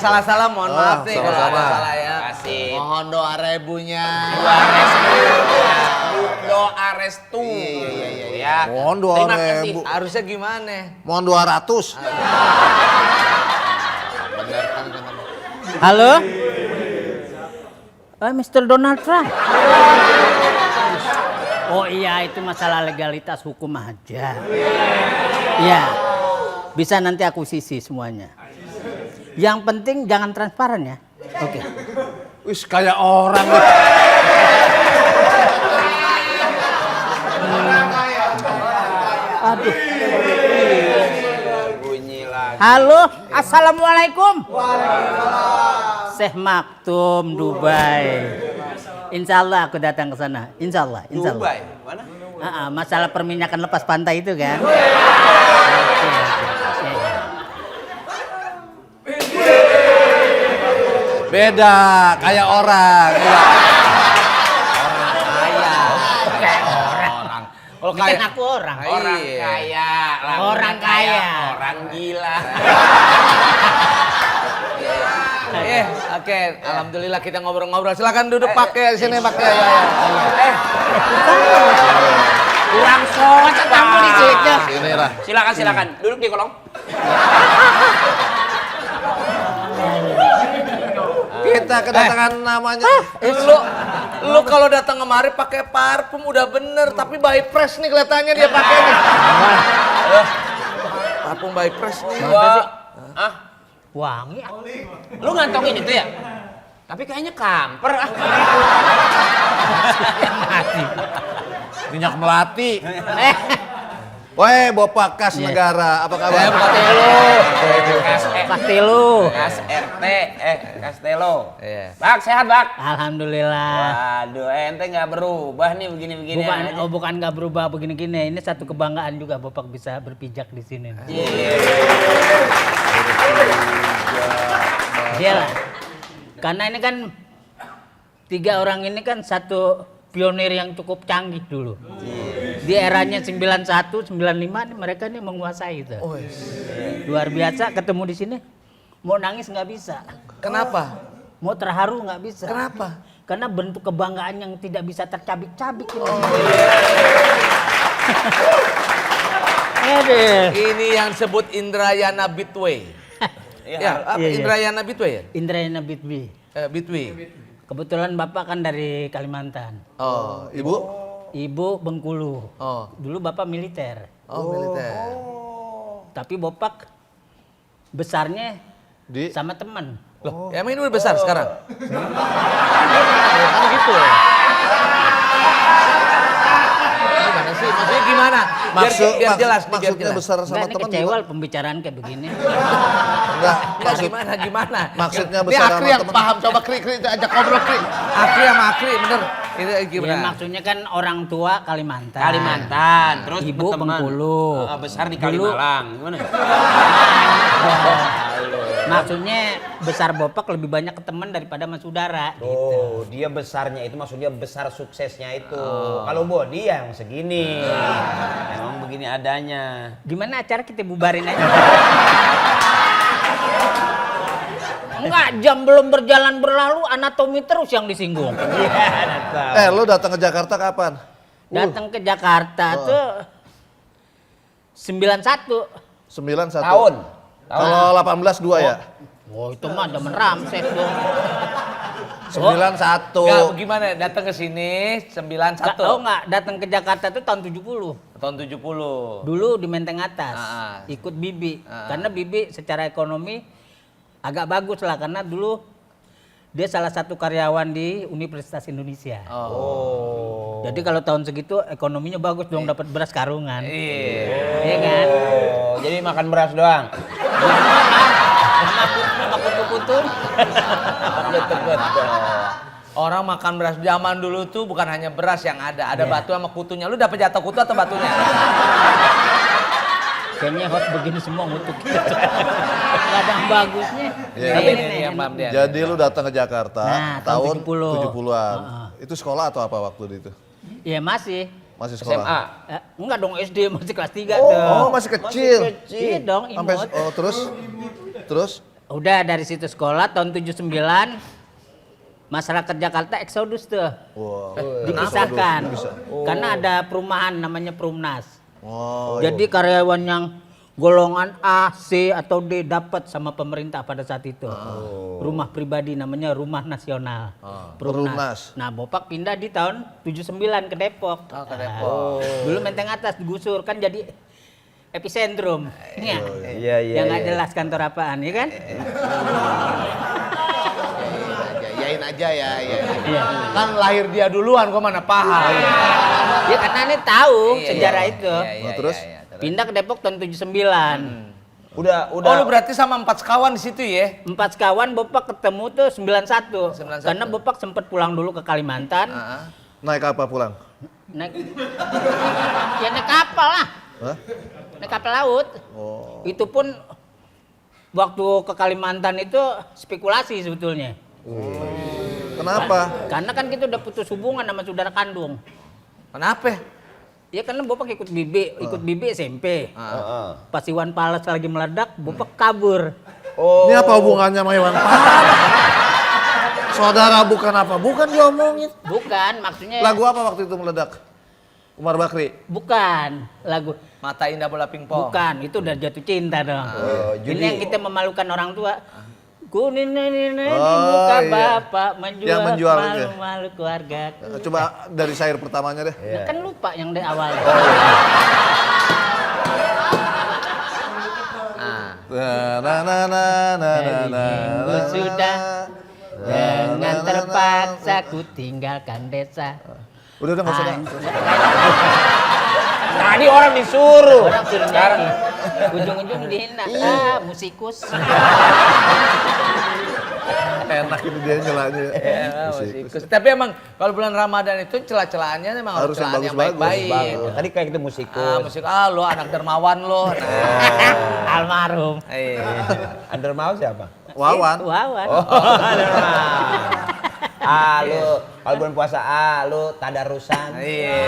salah-salah mohon maaf nih kalau sama-sama. ada salah ya. Kasih. Mohon doa rebunya. Doa restu. Iya. Mohon 2.000. Harusnya gimana? Mohon 200. Halo? Mr. Donald Trump. Oh iya, itu masalah legalitas hukum aja. Iya. Bisa nanti aku sisi semuanya. Yang penting jangan transparan ya. Oke. Wis kayak orang nih. Aduh. Bunyi lagi. Halo, assalamualaikum. Syekh Maktum Dubai. Insya Allah aku datang ke sana. Insya Allah. Dubai. Mana? Masalah perminyakan lepas pantai itu kan. Beda, kayak orang. Kalau Ini kan aku orang. Orang kaya. Orang kaya. Orang gila. Oke, alhamdulillah kita ngobrol-ngobrol. Silakan duduk pakai sini pakai ya. Kurang sobat kamu di situ. Sini lah. Silakan. Duduk di kolong. Kita kedatangan namanya. Lu kalau datang kemari pakai parfum udah bener, tapi by fresh nih kelihatannya dia pakai nih. Parfum by fresh nih. Wangi. Lu ngantongin itu ya? Tapi kayaknya kamper. Minyak melati. Woi, Bapak Kas Negara, apa kabar? Kastelo. Kas RT, Kastelo. Iya. Bak, sehat Bak? Alhamdulillah. Waduh, ente nggak berubah nih begini-begini. Bukan nggak berubah begini-gini. Ini satu kebanggaan juga Bapak bisa berpijak di sini. Iyalah. Karena ini kan 3 orang ini kan satu pionir yang cukup canggih dulu. Di eranya 91, 95 nih mereka nih menguasai itu. Luar biasa ketemu di sini. Mau nangis nggak bisa. Kenapa? Mau terharu nggak bisa. Kenapa? Karena bentuk kebanggaan yang tidak bisa tercabik-cabik ini. Ini yang disebut Indrayana Bitway. Indrayana Bitway ya? Indrayana Bitbi. Bitway. Kebetulan Bapak kan dari Kalimantan. Oh, Ibu? Ibu Bengkulu. Oh. Dulu Bapak militer. Militer. Tapi Bapak besarnya Di? sama teman. Loh, ya emang ini udah besar sekarang? Kan gitu ya? Gimana sih? Maksudnya gimana? Biar jelas nih, biar maksudnya jelas. besar sama Enggak, ini teman kecewa pembicaraan kayak begini. Enggak, Gimana? maksudnya Ini besar Akri sama yang teman. paham, coba Kri ajak ngobrol Kri. Akri sama Akri, bener. Itu Ya, gimana? maksudnya kan orang tua Kalimantan. Terus Ibu berteman. Bengkulu. Besar di Dulu- Kalimalang. Gimana? Maksudnya besar Bapak lebih banyak ke teman daripada sama saudara. Oh, dia besarnya itu maksudnya besar suksesnya itu. Kalau Bodi yang segini. Emang begini adanya. Gimana acara kita bubarin aja? Enggak, jam belum berjalan berlalu, anatomi terus yang disinggung. Lu datang ke Jakarta kapan? Datang ke Jakarta tuh 91. 91. Tahun. Kalau 18 2 ya? Oh, itu mah udah meramses dong. 91. Enggak, gimana? Datang ke sini 91. Tahu nggak, datang ke Jakarta tuh tahun 70. Tahun 70. Dulu di Menteng Atas. Ikut Bibi. Ah. Karena Bibi secara ekonomi agak bagus lah, karena dulu dia salah satu karyawan di Universitas Indonesia. Oh. Jadi kalau tahun segitu ekonominya bagus dong, dapat beras karungan. Iya. Iya kan? Oh, jadi makan beras doang. Sama kutu-kutu. Orang makan beras zaman dulu tuh bukan hanya beras yang ada batu sama kutunya. Lu dapat jatah kutu atau batunya? Kayaknya host begini semua ngutuk kita. Gak ada yang bagusnya. Iya, Nah, ini nih, nih yang Bang Dian. Jadi lu datang ke Jakarta Nah, tahun tahun 70. 70-an. Itu sekolah atau apa waktu itu? Ya masih. Masih sekolah? SMA. Enggak dong, SD masih kelas 3 Oh, tuh. masih kecil. Iya dong, Sampai imut. terus Udah dari situ sekolah tahun 79 masyarakat Jakarta eksodus tuh. Wow. Dipisahkan. Karena ada perumahan namanya Perumnas. Oh, Jadi karyawan yang golongan A, C atau D dapat sama pemerintah pada saat itu. Rumah pribadi namanya Rumah Nasional. Perumnas. Nah, Bopak pindah di tahun 79 ke Depok. Oh, ke Depok. Dulu Menteng Atas digusur kan jadi epicentrum. Iya. Iya, iya. Yang nggak jelas kantor apaan, ya kan? Yain aja ya. Iya. Kan lahir dia duluan, gua mana paham. Ya karena ini tahu Iya, sejarah iya, itu. iya, iya, Terus? iya, iya. Pindah ke Depok tahun 79. Udah. Oh, lu berarti sama 4 sekawan di situ ya? 4 sekawan Bopak ketemu tuh 91. 91. Karena Bopak sempat pulang dulu ke Kalimantan. Heeh. Naik apa pulang? Naik ya naik kapal lah. Hah? Naik kapal laut. Oh. Itu pun waktu ke Kalimantan itu spekulasi sebetulnya. Kenapa? Karena kan kita udah putus hubungan sama saudara kandung. Kenapa? Ya karena Bopak ikut Bibi SMP. Heeh. Pas Iwan Fals lagi meledak, Bopak kabur. Oh. Ini apa hubungannya sama Iwan Fals? Saudara bukan apa? Bukan diomongin. Bukan, maksudnya Lagu apa waktu itu meledak? Umar Bakri. bukan lagu. Mata indah bola pingpong. Bukan, itu udah jatuh cinta dong. jadi- Ini yang kita memalukan orang tua. Kuning di Oh, muka iya. bapak Yang menjual itu. malu-malu keluarga. Coba dari syair pertamanya deh. Ya kan lupa yang dari awal. Ku sudah dengan terpaksa ku tinggalkan desa. Udah nggak usah. Tadi orang disuruh. Orang suruh nyanyi. Ujung-ujung dihina. Musikus. Enak ini dia nyelanya. Ya, musikus. Tapi emang kalau bulan Ramadan itu celah-celahannya memang Harus yang celaan yang bagus-bagus. baik-baik. Tadi kayak gitu musikus. Musik lo anak dermawan lo. Nah. Almarhum. Iya. Under mau siapa? Wawan. Wawan. Lu kalau bulan puasa lu tadarusan. Iya.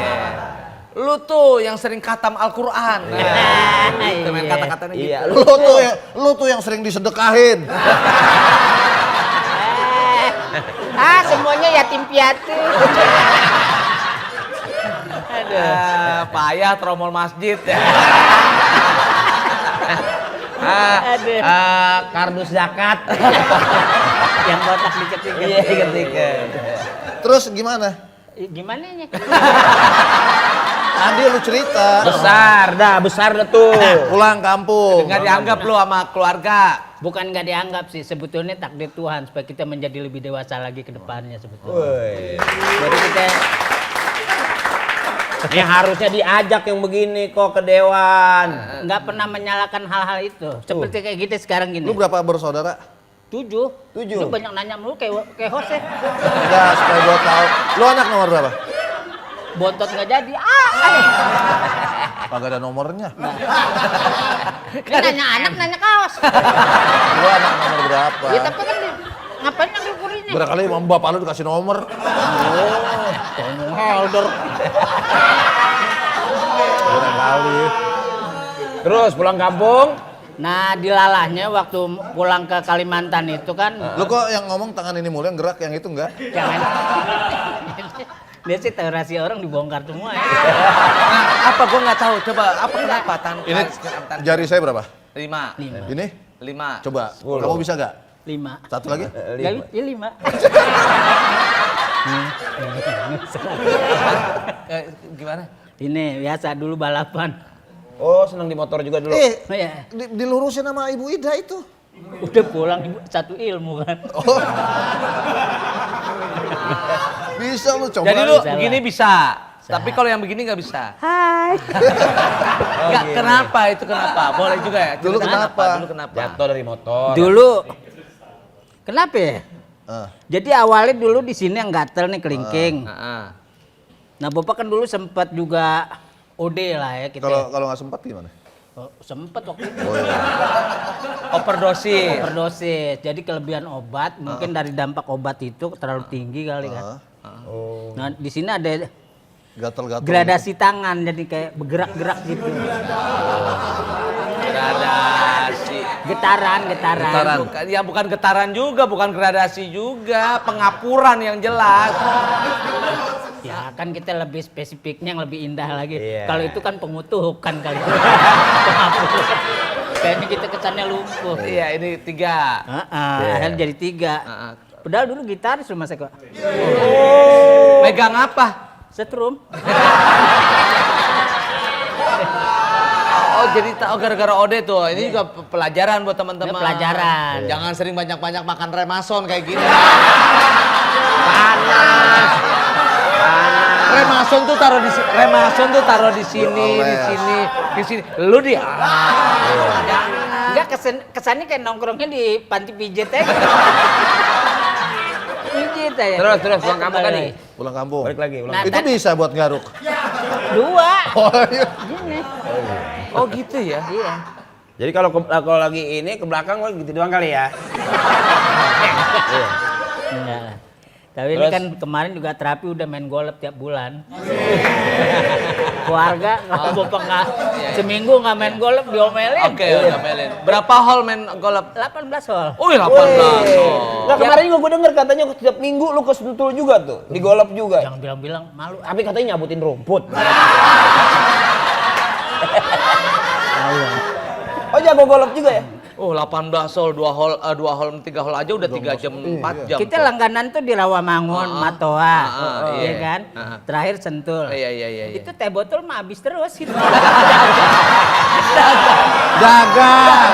Lu tuh yang sering khatam Al-Qur'an. Nah, itu main kata-katanya gitu. Iya, Lu tuh yang sering disedekahin. Semuanya yatim piatu. Payah tromol masjid ya. Aduh. Kardus zakat. Yang botak diketik. Iya, ketika. Terus gimana? Gimana nya? Tadi lu cerita. Besar dah tuh. Pulang kampung. Nggak dianggap lu sama keluarga. Bukan nggak dianggap sih, sebetulnya takdir Tuhan supaya kita menjadi lebih dewasa lagi ke depannya sebetulnya. Woi. Jadi kita Ini harusnya diajak yang begini kok ke dewan. nggak pernah menyalahkan hal-hal itu. Seperti kayak kita sekarang gini. Lu berapa bersaudara? 7. 7. Lu banyak nanya mulu kayak host ya. Enggak, supaya gua tahu. Lu anak nomor berapa? Bontot nggak jadi. Kagak ada nomornya. Ini nanya anak, nanya kaos. Lu anak nomor berapa? Ya tapi kan ngapain ngambil kurinya? Barangkali sama bapak lu dikasih nomor. Ngomong holder. Barangkali. Terus pulang kampung. Nah, dilalahnya waktu pulang ke Kalimantan itu kan Lu kok yang ngomong tangan ini mulu, yang gerak yang itu enggak? jangan. Dia sih tahu rahasia orang dibongkar semua ya. Nah, apa gua nggak tahu. Coba apa kenapa Ini jari saya berapa? 5. Ini? 5. Coba. Kamu bisa enggak? 5. Satu lagi? Ya 5. Gimana? Ini biasa dulu balapan. Oh, senang di motor juga dulu. Oh ya, Dilurusin sama Ibu Ida itu. udah pulang satu ilmu kan. Oh. Bisa lu coba. Jadi lu Bisa begini lah. bisa. Tapi kalau yang begini nggak bisa. Hai. Nggak, kenapa itu kenapa? Boleh juga ya. Dulu Cerita kenapa? Dulu kenapa? Jatuh dari motor. Dulu kenapa ya? Ah. Jadi awalnya dulu di sini yang gatel nih kelingking. Heeh. Nah, Bapak kan dulu sempat juga OD lah ya kita. Kalau nggak sempat gimana? Oh, sempet waktu itu. Oh, iya. Overdosis. Overdosis. Jadi kelebihan obat, mungkin dari dampak obat itu terlalu tinggi kali kan. Oh. Nah, di sini ada Gatel-gatel. gradasi tangan jadi kayak bergerak-gerak gitu. Gradasi. Getaran. Bukan getaran juga, bukan gradasi juga, pengapuran yang jelas. Ya kan kita lebih spesifiknya yang lebih indah lagi. Iya. Kalau itu kan pengutukan kali. Penghapus. Kayaknya kita kesannya lumpuh. Iya, ini 3. Akhirnya jadi 3. Padahal dulu gitaris Mas Eko. Megang apa? Setrum. Oh, jadi gara-gara Ode tuh. Ini juga pelajaran buat teman-teman. Ini pelajaran. Jangan sering banyak-banyak makan remason kayak gini. Panas. Remason tuh taruh di sini, di sini. Lu dia. Enggak kesannya kayak nongkrongnya di panti pijit aja. Pijit aja. Terus pulang kampung kan nih? Pulang kampung. Balik lagi. Nah, Itu bisa buat garuk. 2. Oh iya. Gini. Oh gitu ya. Iya. Jadi kalau lagi ini ke belakang gitu doang kali ya. Enggak lah. Tapi ini Terus? kan kemarin juga terapi udah main golf tiap bulan. Keluarga kalau bapak nggak seminggu nggak main golf diomelin. Oke, melin. Berapa hole main golf? 18 hole. 18 hole. Nah kemarin juga gue denger katanya setiap minggu lu ke Sentul juga tuh, di golf juga. Jangan bilang-bilang malu. Tapi katanya nyabutin rumput. Oh jago golf juga ya? Oh, 18 hole, 2 hole, 3 hole aja udah 3 jam, 4 jam. Kita langganan tuh di Rawamangun, Matoa, iya. iya kan? Terakhir Sentul. Iya. Itu teh botol mah habis terus gitu. Dagang.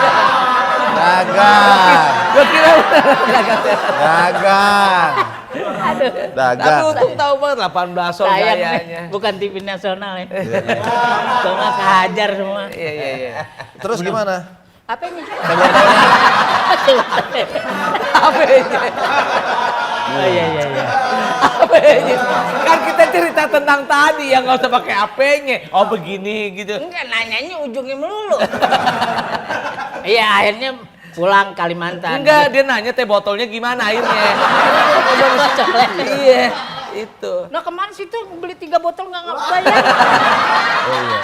Gua kira Dagang. tapi Dagang. untung tahu banget 18 hole Sayang gayanya. bukan TV nasional ya. Cuma kehajar semua. Iya. Terus gimana? Apa ini? Apa ini? Oh iya. Apa ini? Kan kita cerita tentang tadi yang nggak usah pakai AP-nya. Oh begini gitu. Enggak, nanyanya ujungnya melulu. Iya, akhirnya pulang Kalimantan. Enggak, dia nanya teh botolnya gimana airnya. Botolnya. Iya, itu. Nah kemarin situ beli 3 botol nggak bayar. Oh iya.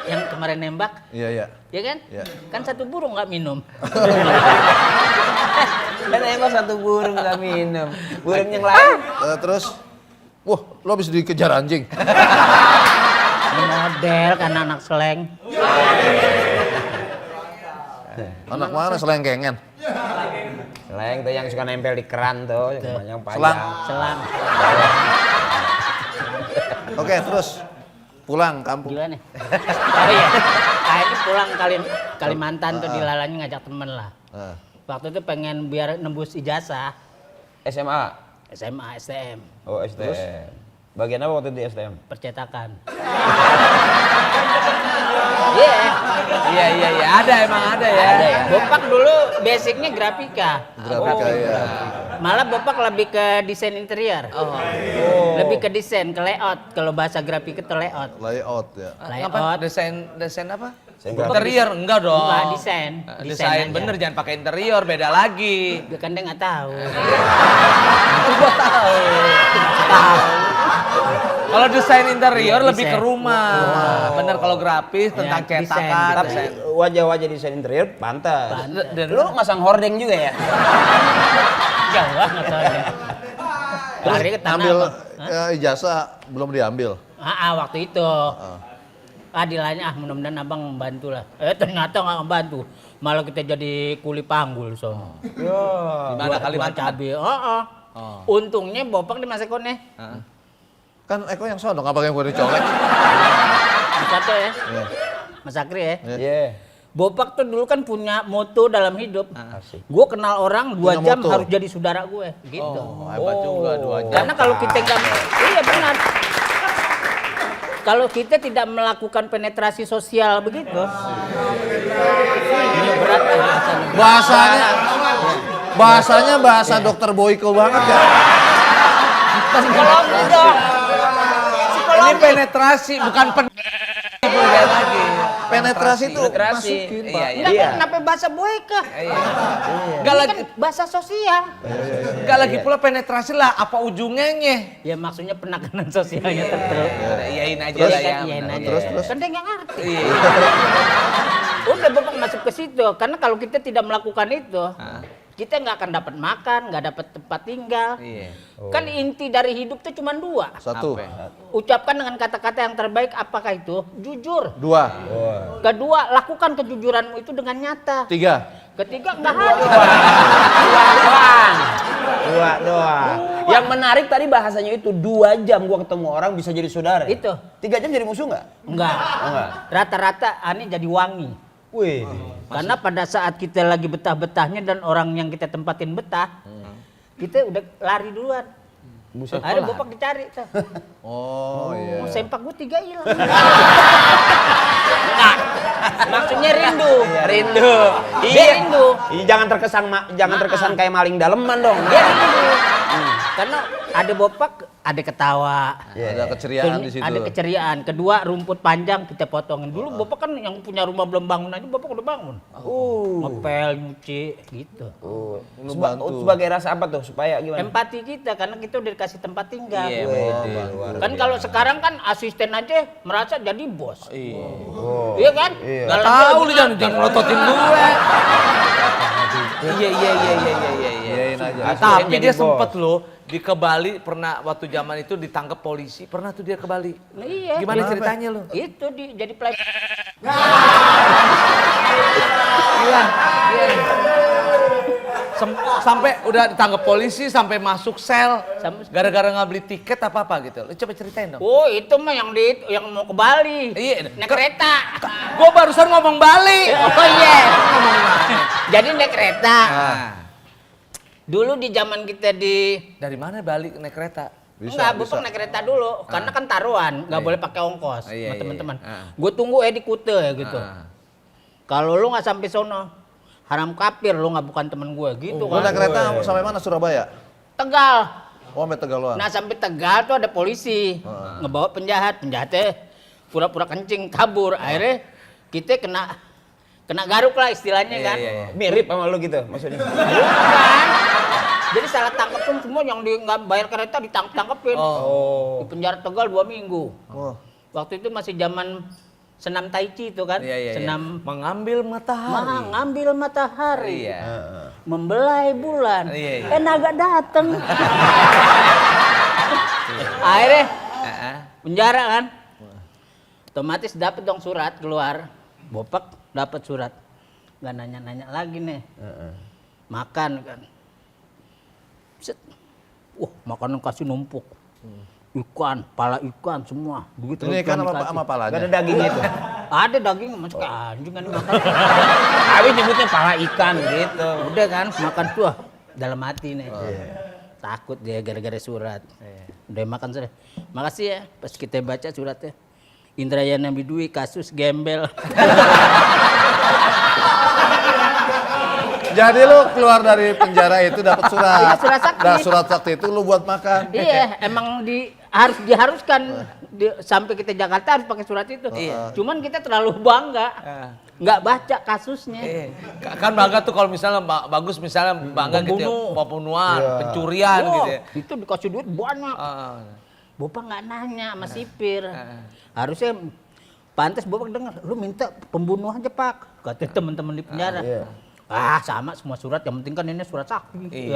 yang kemarin nembak, Iya. ya kan? Iya. Kan 1 burung nggak minum. Kan emang 1 burung nggak minum. Burung yang lain. Terus, wah, lo habis dikejar anjing. Ini model kan anak seleng. Anak mana selengkengen? Seleng tuh yang suka nempel di keran tuh, yang panjang. Selang. Selang. Oke, terus pulang kampung. Gimana? Oh iya. Akhirnya pulang Kalimantan tuh dilalanya ngajak temen lah. Waktu itu pengen biar nembus ijazah SMA. SMA, STM, Oh STM. Bagian apa waktu itu di STM? percetakan. Iya, ada emang ada ya. Bopak dulu basicnya grafika. Grafika ya. Malah Bopak lebih ke desain interior. Lebih ke desain, ke layout. Kalau bahasa grafika itu layout. Layout ya. Apa? Desain apa? Desain Interior enggak dong. Enggak, desain. Desain aja. bener, jangan pakai interior, beda lagi. Dia kan dia nggak tahu. Gua tahu. Kalau desain interior Iya, lebih desain. ke rumah. Bener kalau grafis tentang desain, cetakan. Tapi wajah-wajah desain interior pantas. Dan Lu masang hordeng juga ya? Jauh lah nggak tahu deh. Lari ke tanah. Ambil Bang. ijazah belum diambil. Waktu itu. Adilanya mudah-mudahan abang membantu lah. Ternyata nggak membantu. Malah kita jadi kuli panggul sono. gimana Kalimantan? Cabe. Untungnya Bopak di Mas Ekonnya. Kan Eko yang sono, nggak pakai gue dicolek. Mas Sato ya. Iya. Mas Akri ya. Iya. Bopak tuh dulu kan punya moto dalam hidup. Asik. Gue kenal orang 2 Punya jam moto. harus jadi saudara gue. Gitu. Oh, hebat juga 2 jam. Karena kalau kita nggak, iya benar. Kalau kita tidak melakukan penetrasi sosial begitu, ini berat ya rasanya. Bahasanya bahasa dokter Boyko banget ya. Psikologi dong. Ini penetrasi bukan beda lagi. Penetrasi itu Penetrasi. masukin, Pak. Iya, Enggak, Iya. kenapa bahasa boyka? Enggak Ini lagi kan bahasa sosial. enggak lagi pula penetrasi lah apa ujungnya? Ya maksudnya penekanan sosialnya tertentu. Iyain aja Terus? lah ya. Iyain benar. aja. Terus. Kan dia nggak ngerti. Iya. Udah Bapak masuk ke situ, karena kalau kita tidak melakukan itu, kita nggak akan dapat makan, nggak dapat tempat tinggal. Iya. Kan inti dari hidup itu cuma 2. Satu. Apa? Ucapkan dengan kata-kata yang terbaik, apakah itu? Jujur. 2. Kedua, lakukan kejujuranmu itu dengan nyata. 3. Ketiga, nggak harus. Dua doang. Yang menarik tadi bahasanya itu 2 jam gua ketemu orang bisa jadi saudara. Itu. 3 jam jadi musuh nggak? Enggak. Enggak. Rata-rata aneh jadi wangi. Wih. Karena pada saat kita lagi betah-betahnya dan orang yang kita tempatin betah, kita udah lari duluan. Buset. Akhirnya Bapak dicari. Tuh. Oh iya. Oh, sempak gue 3 hilang. Enggak. Maksudnya rindu. Rindu. Dia rindu. Iya, jangan terkesan kayak maling daleman dong. Dia rindu. Karena ada Bapak, ada ketawa. Ada keceriaan di situ. Ada keceriaan. Kedua, rumput panjang kita potongin. Dulu Bapak kan yang punya rumah belum bangun aja, Bapak udah bangun. Ngepel, nyuci, gitu. Sebagai rasa apa tuh supaya gimana? Empati kita, karena kita udah dikasih tempat tinggal. Iya, Kan kalau sekarang kan asisten aja merasa jadi bos. Iya. Iya kan? Gak tahu lu jangan melototin gue. Iya. Iyain aja. Tapi Jadi dia bos. sempet loh di ke Bali pernah waktu zaman itu ditangkap polisi. Pernah tuh dia ke Bali. Nah, iya. Gimana ceritanya lu? Itu jadi pelayan. Iya. Sampai udah ditangkap polisi sampai masuk sel gara-gara nggak beli tiket apa gitu. Lu coba ceritain dong. Oh, itu mah yang mau ke Bali. Iya. Naik kereta. Gua barusan ngomong Bali. Oh iya. Jadi naik kereta. Nah, Dulu di zaman kita di dari mana Bali naik kereta? enggak, Bapak naik kereta dulu. Karena kan taruhan, nggak boleh pakai ongkos Iya, sama iya, teman-teman. iya. Gue tunggu di Kute ya gitu. Kalau lu nggak sampai sono, haram kafir lu nggak bukan temen gue gitu Lu kan. naik kereta sampai mana? Surabaya? Tegal. Oh, sampai Tegaloan. Nah sampai Tegal tuh ada polisi ngebawa penjahatnya pura-pura kencing kabur. Akhirnya kita kena garuk lah istilahnya kan. Mirip sama lu gitu maksudnya. Bukan. Jadi salah tangkap pun semua yang nggak bayar kereta ditangkapin. Di penjara Tegal 2 minggu. Oh. Waktu itu masih zaman senam tai chi itu kan. Senam mengambil matahari. mengambil matahari. Iya. Membelai bulan. Iya. Naga dateng. Akhirnya penjara kan. Otomatis dapat dong surat keluar. Bopak dapat surat. Gak nanya-nanya lagi nih. Makan kan. Set. Wah, makanan kasih numpuk. Ikan, pala ikan semua. Begitu Ini kan sama palanya. Gak ada dagingnya itu. ada daging masuk anjing kan makan. Tapi nyebutnya pala ikan gitu. Udah kan makan tuh dalam hati nih. Takut dia gara-gara surat. Udah makan sudah. Makasih ya pas kita baca suratnya. Indrayana Bidui kasus gembel. Jadi lu keluar dari penjara itu dapat surat. Iya, surat sakti. Nah, surat sakti itu lu buat makan. Iya, emang diharuskan sampai kita Jakarta harus pakai surat itu. Cuman kita terlalu bangga. Nggak baca kasusnya. Kan bangga tuh kalau misalnya bagus misalnya bangga gitu ya, pembunuhan, pencurian Wah, gitu ya. itu dikasih duit banyak. Bapak nggak nanya sama sipir. Harusnya pantas Bapak dengar, lu minta pembunuh aja Pak. Kata teman-teman di penjara. Sama semua surat, yang penting kan ini surat sakti.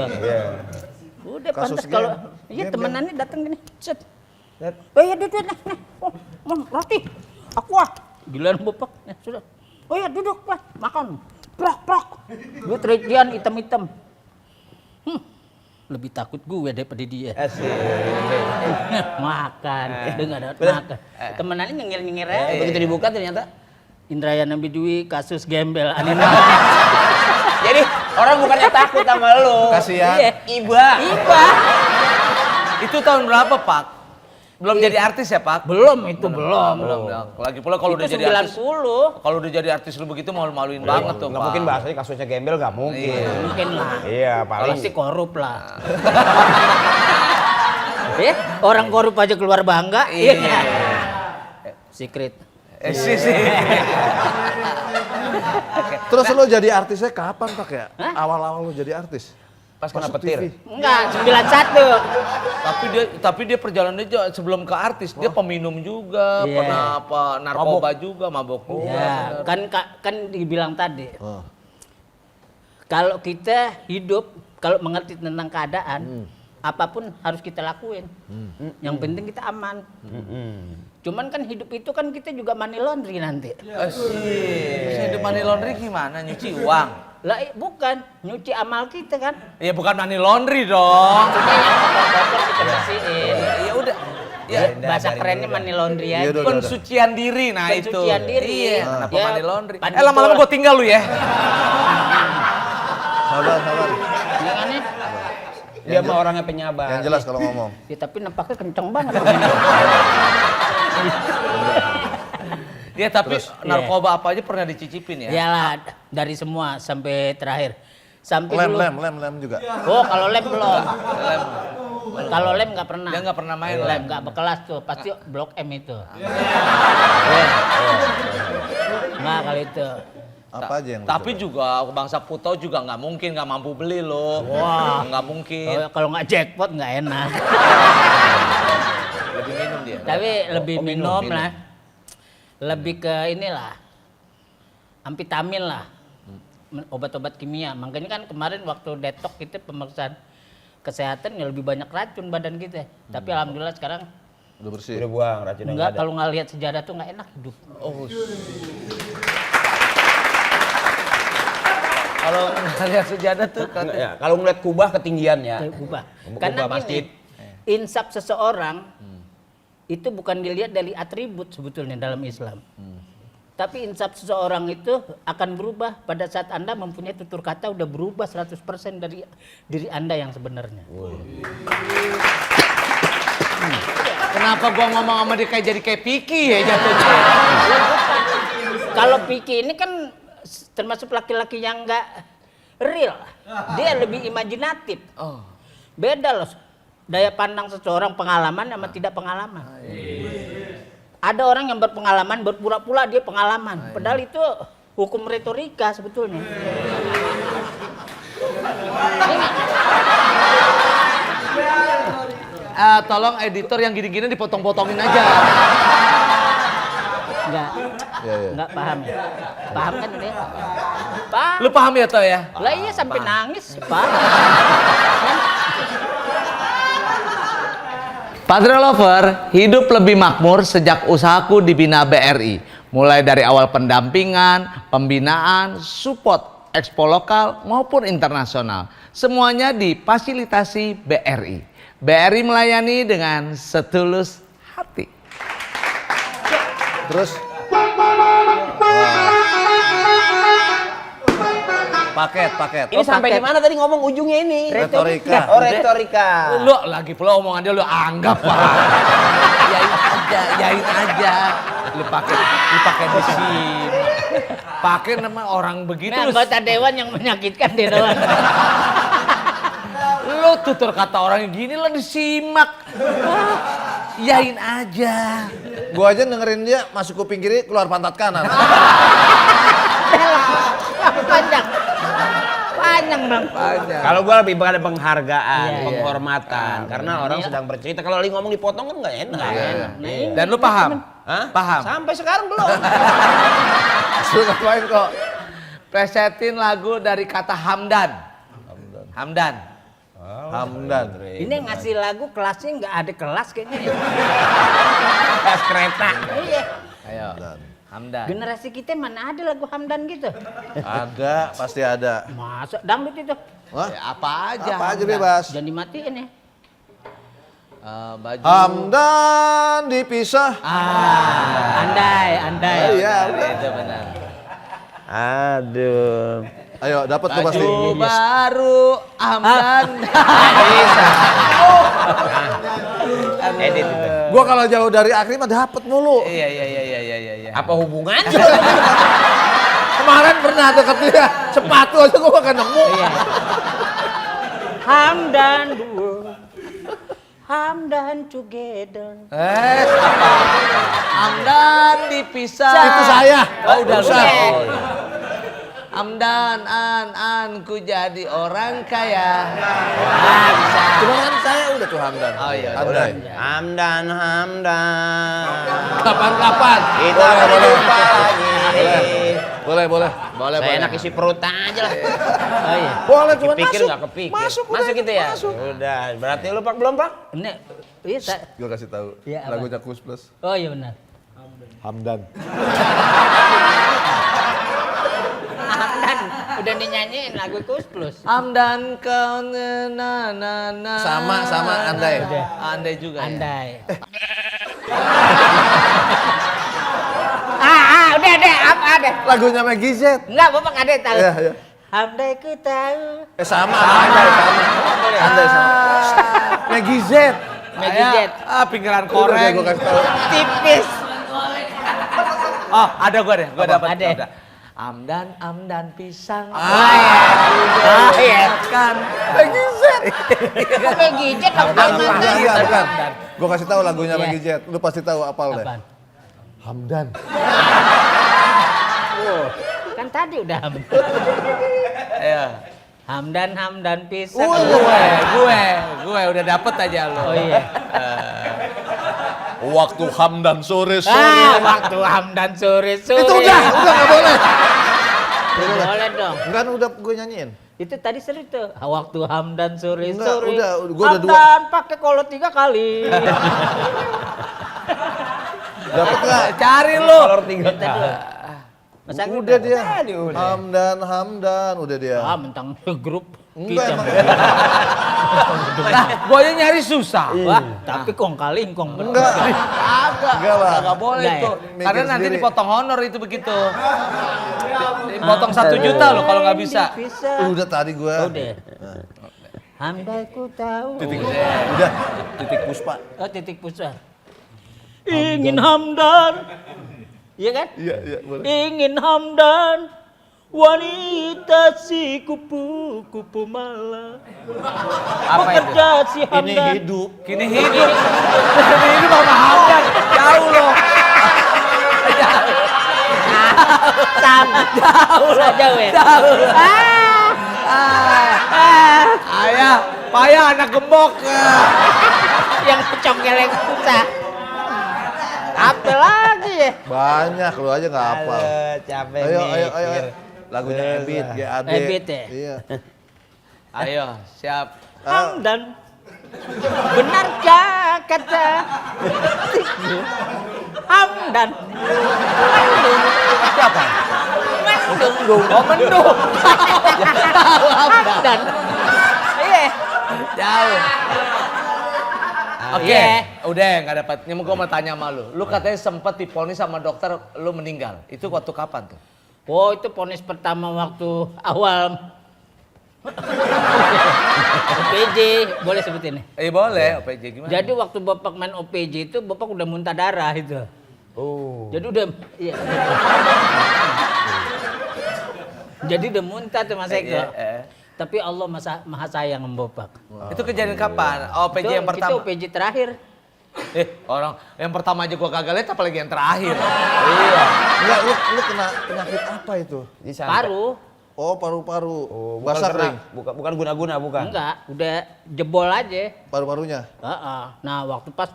Udah Kasus pantas kalau temenannya datang gini. Set. Oh iya, duduk nih. Oh, roti. Aqua. Giliran Bapak. Sudah. Oh iya, duduk Pak. Makan. Prok. Gue terikian hitam-hitam. Lebih takut gue daripada dia. Asik. Makan. Dia nggak dapat makan. Temenannya nyengir-nyengir aja. Begitu dibuka ternyata. Indrayana Bidui kasus gembel. Aneh. Jadi orang bukannya takut sama lu. Kasihan. Iya. Iba. Itu tahun berapa Pak? Belum jadi artis ya Pak? Belum itu belum. Lagi pula kalau udah Itu jadi artis, 90. kalau udah jadi artis lu begitu malu-maluin banget tuh Pak. Nggak mungkin bahasanya kasusnya gembel nggak mungkin. Mungkin lah. Iya Kalau paling. sih korup lah. Orang korup aja keluar bangga. Iya. Secret. Sih. Terus lu jadi artisnya kapan Pak ya? Awal-awal lu jadi artis? Pas kena Masuk petir. TV. Enggak, 91. Tapi dia perjalanannya sebelum ke artis dia peminum juga, Iya. pernah apa narkoba juga, mabok juga. Ya, kan dibilang tadi. Oh. Kalau kita hidup, kalau mengerti tentang keadaan, apapun harus kita lakuin. Yang penting kita aman. Cuman kan hidup itu kan kita juga money laundry nanti. Terus hidup money laundry gimana? Nyuci uang? Lah bukan, nyuci amal kita kan. Ya bukan money laundry dong. Maksudnya yang kotor-kotor kita bersihin. Ya udah. Ya, Bahasa kerennya money laundry Iya, aja. udah. pensucian diri, nah Pensucian itu. diri. Iya, kenapa Ya, money laundry? pan Lama-lama gitu gue tinggal lu ya. Sabar. Jangannya. Dia mah orangnya penyabar. Yang jelas kalau ngomong. Ya tapi nampaknya kenceng banget. Ya tapi narkoba apa aja pernah dicicipin ya? Iyalah, dari semua sampai terakhir. Sampai dulu. Lem juga. Oh, kalau lem belum. Lem. Kalau lem nggak pernah. Dia nggak pernah main lem. lem. Nggak berkelas tuh, pasti blok M itu. Nggak kali itu. Apa aja yang Tapi juga bangsa Putau juga nggak mungkin nggak mampu beli loh. Wah. Nggak mungkin. Kalau nggak jackpot nggak enak. Lebih minum dia. Tapi lebih Oh, minum minum. lah. Lebih ke inilah. Ampitamin lah. Obat-obat kimia. Makanya kan kemarin waktu detox kita pemeriksaan kesehatan ya lebih banyak racun badan kita. Tapi alhamdulillah sekarang udah bersih. Udah buang racunnya enggak, nggak ada. kalau nggak lihat sejarah tuh nggak enak hidup. Oh. Kalau ngeliat sejadah tuh kan. Ya, kalau ngeliat kubah ketinggiannya. Kayak ubah. Kubah Karena masjid. gini, insaf seseorang itu bukan dilihat dari atribut sebetulnya dalam Islam. Tapi insaf seseorang itu akan berubah pada saat Anda mempunyai tutur kata udah berubah 100% dari diri Anda yang sebenarnya. Kenapa gua ngomong sama dia kayak jadi kayak Piki ya jatuhnya? Kalau Piki ini kan termasuk laki-laki yang enggak real. Dia lebih imajinatif. Oh. Beda loh daya pandang seseorang pengalaman sama tidak pengalaman. Ada orang yang berpengalaman berpura-pura dia pengalaman. Padahal itu hukum retorika sebetulnya. Tolong editor yang gini-gini dipotong-potongin aja. Enggak. Iya. Enggak paham ya. Paham kan dia? Paham. Lu paham ya Toh ya? Lah iya sampai nangis, paham. Padre Lover, hidup lebih makmur sejak usahaku dibina BRI. Mulai dari awal pendampingan, pembinaan, support ekspo lokal maupun internasional. Semuanya difasilitasi BRI. BRI melayani dengan setulus hati. Terus paket. Ini sampai di mana tadi ngomong ujungnya ini? Retorika. Oh, retorika. Lu lagi pula omongan dia lu anggap Pak. Yain aja. Lu pakai di sini. Pakai nama orang begitu. Nah, anggota dewan yang menyakitkan dia doang. Lu tutur kata orang gini lah disimak. Yain aja. Gua aja dengerin dia masuk kuping kiri keluar pantat kanan. Panjang bang. Kalau gua lebih pada penghargaan, Iya. penghormatan. Karena orang sedang bercerita. Kalau lagi ngomong dipotong kan nggak enak. Dan lu paham? Hah? Paham. Sampai sekarang belum. Lu ngapain kok? Presetin lagu dari kata Hamdan. Hamdan. Hamdan. Ini yang ngasih lagu kelasnya nggak ada kelas kayaknya ya. Tes kereta. Iya. Ayo. Hamdan. Generasi kita mana ada lagu Hamdan gitu? Ada, pasti ada. Masa dangdut itu? Wah, Ya, apa aja. apa aja Hamdan. bebas. Jangan dimatiin ya. Baju. Hamdan dipisah. Andai. Oh, iya, udah. Itu benar. Aduh. Ayo, dapat tuh pasti. Baju baru Hamdan. Edit itu. Gua kalau jauh dari Akri mah dapat mulu. Iya. Apa hubungannya? Kemarin pernah deket dia, sepatu aja gua gak nemu. Iya. Hamdan dua. Hamdan together. Apa? Hamdan dipisah. Itu saya. Oh, udah Bukan. lupa. Hamdan, ku jadi orang kaya. Bisa. Cuma kan saya udah tuh Hamdan. Oh iya, Andai. Hamdan, Hamdan. Kapan-kapan. Kita berjumpa lagi. Boleh. Saya enak isi perut aja lah. Oh iya. Boleh, cuma Pikir masuk. nggak kepikir. Masuk gitu ya? Masuk. Udah, berarti lu Pak belum Pak? Ini iya Gue kasih tahu. Iya, apa? Lagunya Kus Plus. Oh iya benar. Hamdan. Hamdan udah dinyanyiin lagu Kus Plus. Hamdan kau na. Sama Andai. Andai juga. Ya? Andai. Udah deh, apa deh? Lagunya Maggie Z. Enggak, Bapak ada tahu. Iya. Hamdai ku tahu. Sama. Andai sama. Maggie Z. Maggie Z. Pinggiran Udah koreng. gue kasih tahu. Tipis. Oh, ada gua deh. Gua dapat. Ada. Amdan pisang. Iya. Kan. Maggie Z. Kok Maggie Z dong? Bukan. Gue kasih tahu lagunya Iya. Maggie Z. Lu pasti tahu apal deh. Apaan? Hamdan. Kan tadi udah Iya. Hamdan pisang. Gue udah dapet aja lo. Oh iya. Waktu Hamdan sore. Waktu Hamdan sore. Itu udah nggak boleh. Boleh dong. Enggak, udah gue nyanyiin. Itu tadi seru tuh. Waktu Hamdan sore. Enggak, udah, gua udah dua. Hamdan pakai kolot 3 kali. Dapat nggak? Cari lo. Kolor 3 kali. Masa Udah dia. Tadi udah. Hamdan, udah dia. Mentang grup Enggak kita. emang. Nah, gue aja nyari susah. Wah, tapi kong kali kong bener. Enggak. Agak. Enggak lah. Enggak boleh Enggak ya? tuh. Mikir Karena nanti sendiri. dipotong honor itu begitu. Dipotong 1 juta loh kalau nggak bisa. Bisa. Udah tadi gue. Udah. Hamdai ku tahu. Udah. Titik Puspa. Oh, titik pusat. Ingin Hamdan. Iya kan? Iya, boleh. Ingin Hamdan. Wanita si kupu-kupu malam. Apa itu? Bekerja si Ini Hamdan. hidup. Kini hidup. Kini hidup sama Hamdan. Jauh loh. Jauh jauh ya. Ayah, payah anak gembok. Yang congkel yang susah. Apa lagi ya? Banyak, lu aja nggak hafal. Capek Ayo. mikir. Lagunya Ebit, GAD. Ebit ya? Iya. Ayo, siap. Hamdan. Benarkah kata Hamdan? Siapa? Mendung. Oh, mendung. Hamdan. Iya. Jauh. Oke, Iya. udah nggak dapat. Ini gue mau tanya sama lu. Lu katanya sempat diponis sama dokter, lu meninggal. Itu waktu kapan tuh? Oh, itu ponis pertama waktu awal OPJ, boleh sebutin nih. Boleh, OPJ gimana? Jadi waktu Bapak main OPJ itu Bapak udah muntah darah itu. Oh. Jadi udah iya. Jadi udah muntah tuh Mas Eko. Tapi Allah maha sayang sama Bapak. Itu kejadian kapan? OPJ yang pertama? Itu OPJ terakhir. Orang yang pertama aja gua gagal lihat apalagi yang terakhir. Iya. Enggak, lu kena penyakit apa itu? Disantet. Paru. Oh, paru-paru. Oh, Basah kering. bukan guna-guna bukan. Enggak, udah jebol aja. Paru-parunya. Heeh. Nah, waktu pas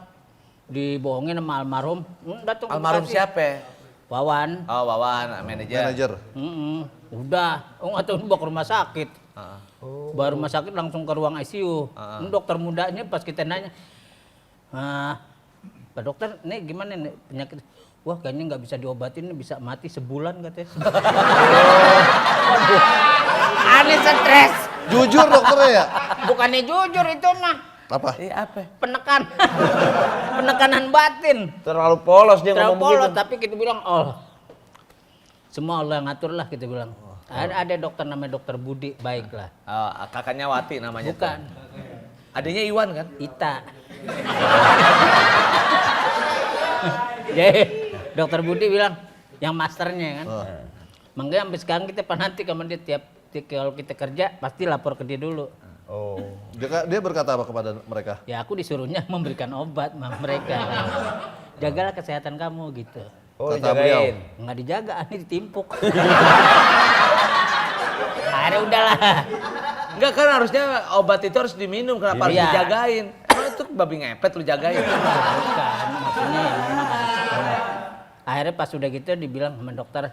dibohongin sama almarhum, datang Almarhum Bekasi. siapa? Wawan. Oh, Wawan, manajer. Manajer. Udah, nggak tahu dibawa ke rumah sakit. Heeh. Baru rumah sakit langsung ke ruang ICU. Ini dokter mudanya pas kita nanya, Pak dokter, ini gimana nih penyakit? Wah kayaknya nggak bisa diobatin, bisa mati sebulan katanya. Waduh, aneh stres. Jujur dokternya ya? Bukannya jujur itu mah Apa? Apa? penekanan batin. Terlalu polos dia Terlalu ngomong polos, begitu. tapi kita bilang, oh semua Allah yang ngatur lah kita bilang. Ada dokter namanya dokter Budi, baiklah. Oh, kakaknya Wati namanya. Bukan, tuh. Adanya Iwan kan? Ita. Jadi dokter Budi bilang, yang masternya kan. Makanya sampai sekarang kita penanti sama dia tiap kalau kita kerja pasti lapor ke dia dulu. Oh. Dia berkata apa kepada mereka? Ya aku disuruhnya memberikan obat sama mereka. Jagalah kesehatan kamu gitu. Oh, Kata beliau. dijagain. Nggak dijaga, ini ditimpuk. Akhirnya udahlah. Enggak kan harusnya obat itu harus diminum, kenapa harus Iya. dijagain? Emang itu babi ngepet lu jagain. Bukan, maksudnya ya memang harus. Akhirnya pas udah gitu dibilang sama dokter,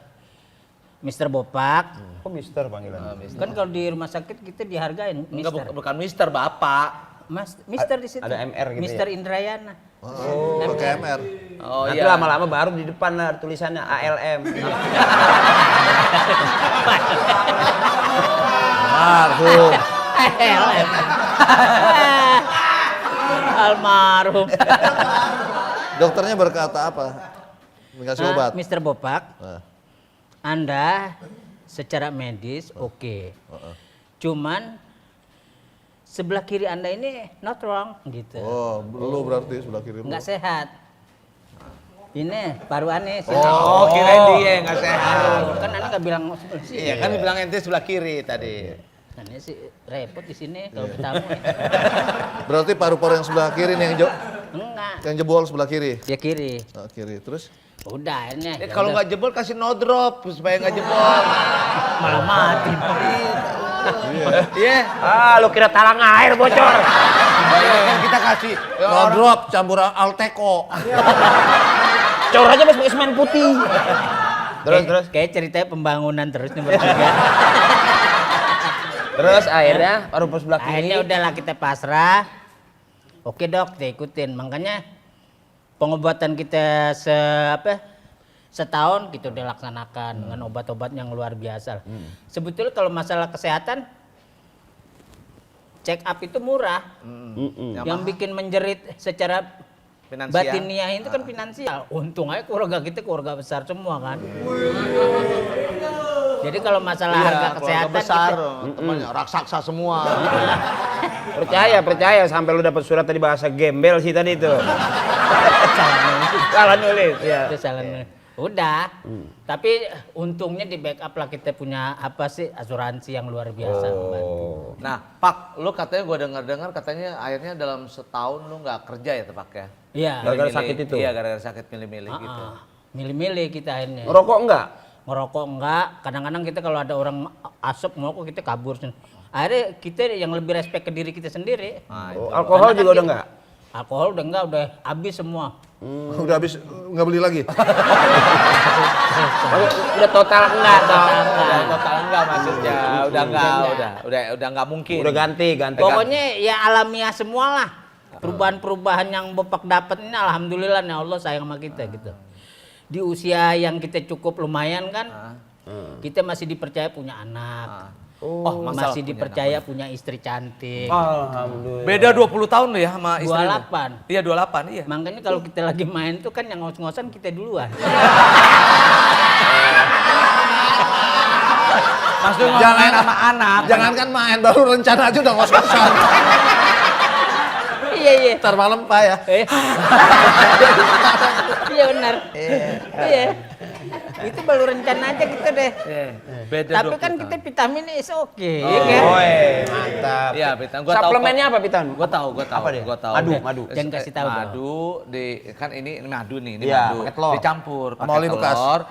Mister Bopak, Kok mister panggilan? kan kalau di rumah sakit kita dihargain Enggak Mister. bukan Mister, Bapak. Mas, Mister di situ. Ada MR gitu Mister Indrayana. Oh, pakai MR. Oh Nanti iya. lama-lama baru di depan lah tulisannya ALM. Marhum. Almarhum. Dokternya berkata apa? Dikasih obat. Mister Bopak, Nah. Anda secara medis oke. Cuman sebelah kiri Anda ini not wrong gitu. Oh, lu berarti sebelah kiri. Nggak sehat. Ini paru aneh. Oh, kirain dia nggak sehat. Kan Anda nggak bilang sebelah sini. Iya kan dibilang ente sebelah kiri tadi. Nah, ini sih repot di sini kalau bertamu. Berarti paru-paru yang sebelah kiri nih Enggak. yang jebol sebelah kiri. Ya kiri. Oh, kiri. Terus? Udah akhirnya. ya Kalau udah. nggak jebol kasih no drop supaya nggak jebol. malah mati. Iya. Ah, lu kira talang air bocor. Kan kita kasih. No drop campuran Alteco. Cor aja pakai semen putih. Terus. Kayak ceritanya pembangunan terus nih bertiga. Terus akhirnya paru-paru sebelah kiri. Akhirnya udahlah kita pasrah. Oke dok, kita ikutin. Makanya pengobatan kita setahun kita udah laksanakan dengan obat-obat yang luar biasa. Sebetulnya kalau masalah kesehatan, check up itu murah. Yang bikin menjerit secara Finansial. batiniah itu kan finansial. Untung aja keluarga kita keluarga besar semua kan. Jadi kalau masalah harga Keluarga kesehatan besar, kita, temannya raksasa semua. Percaya sampai lu dapat surat tadi bahasa gembel sih tadi itu. Salah nulis. Ya. itu salah. Udah. Tapi untungnya di backup lah kita punya apa sih asuransi yang luar biasa membantu. Nah, Pak, lu katanya gua dengar katanya akhirnya dalam setahun lu nggak kerja ya, Pak ya? Iya. Gara-gara Milih-milih. sakit itu? Iya, gara-gara sakit milih-milih gitu. Milih-milih kita akhirnya. Ngerokok enggak? Ngerokok enggak. Kadang-kadang kita kalau ada orang asap ngerokok kita kabur. Akhirnya kita yang lebih respect ke diri kita sendiri. Nah, Oh, alkohol Karena kan juga udah kita- enggak? Alkohol udah enggak, udah habis semua. Udah habis nggak beli lagi. Udah total enggak toh? Udah total enggak maksudnya, udah enggak mungkin. Udah ganti. Pokoknya ya alamiah semua lah. Perubahan-perubahan yang Bapak dapat ini alhamdulillah nih Allah sayang sama kita gitu. Di usia yang kita cukup lumayan kan, kita masih dipercaya punya anak. Oh, masalah masih punya dipercaya punya istri cantik. Alhamdulillah. Beda 20 tahun lu ya sama istri lu? 28. Iya, 28, iya. Makanya kalau kita lagi main tuh kan yang ngos-ngosan kita duluan. Mas lu Jangan- main sama anak. Jangankan main, baru rencana aja udah ngos-ngosan. Iya. Ntar malam Pak ya. Iya benar. Iya. Itu baru rencana aja kita deh. Beda Tapi 20 kan tahun. kita vitamin is oke, Oh. ya kan? Mantap. Iya, Pitan. Gua tahu. Suplemennya apa, Pitan? Gua tahu. Apa dia? Gua tahu. Madu. Jangan kasih tahu dong. Madu di kan ini madu nih, ini Iya, madu. pakai telur. Dicampur Sama pakai oli bekas. telur.